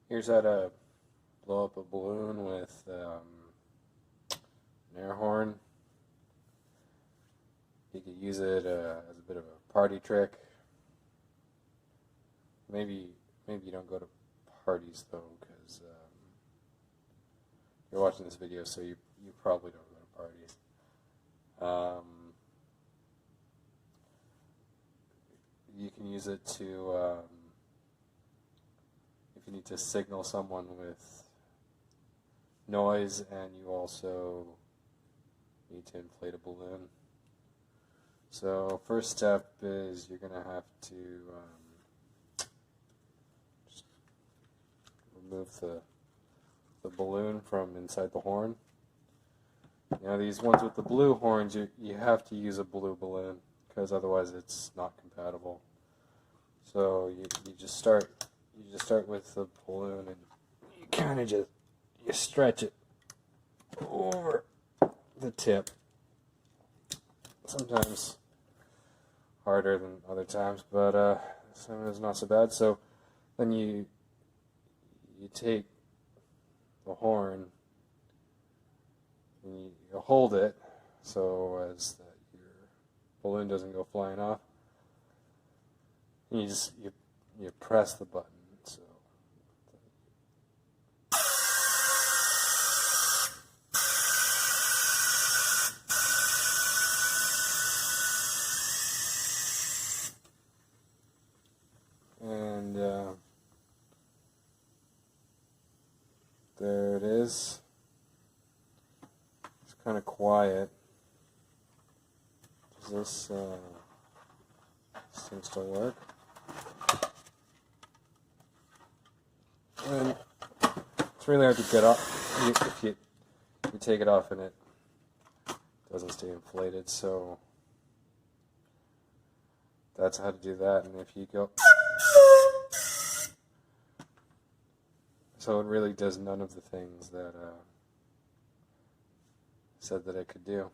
Here's how to blow up a balloon with an air horn. You could use it as a bit of a party trick. Maybe you don't go to parties though, because you're watching this video, so you probably don't go to parties. You can use it to if you need to signal someone with noise, and you also need to inflate a balloon. So first step is you're going to have to just remove the balloon from inside the horn. Now these ones with the blue horns, you have to use a blue balloon, because otherwise it's not compatible. So you just start with the balloon, and you kind of just stretch it over the tip. Sometimes harder than other times, but sometimes not so bad. So then you take the horn and you hold it so as that your balloon doesn't go flying off. And you press the button. So and there it is. It's kind of quiet. Does this thing still work? And it's really hard to get off if you take it off and it doesn't stay inflated. So that's how to do that. And if you go, so it really does none of the things that said that it could do.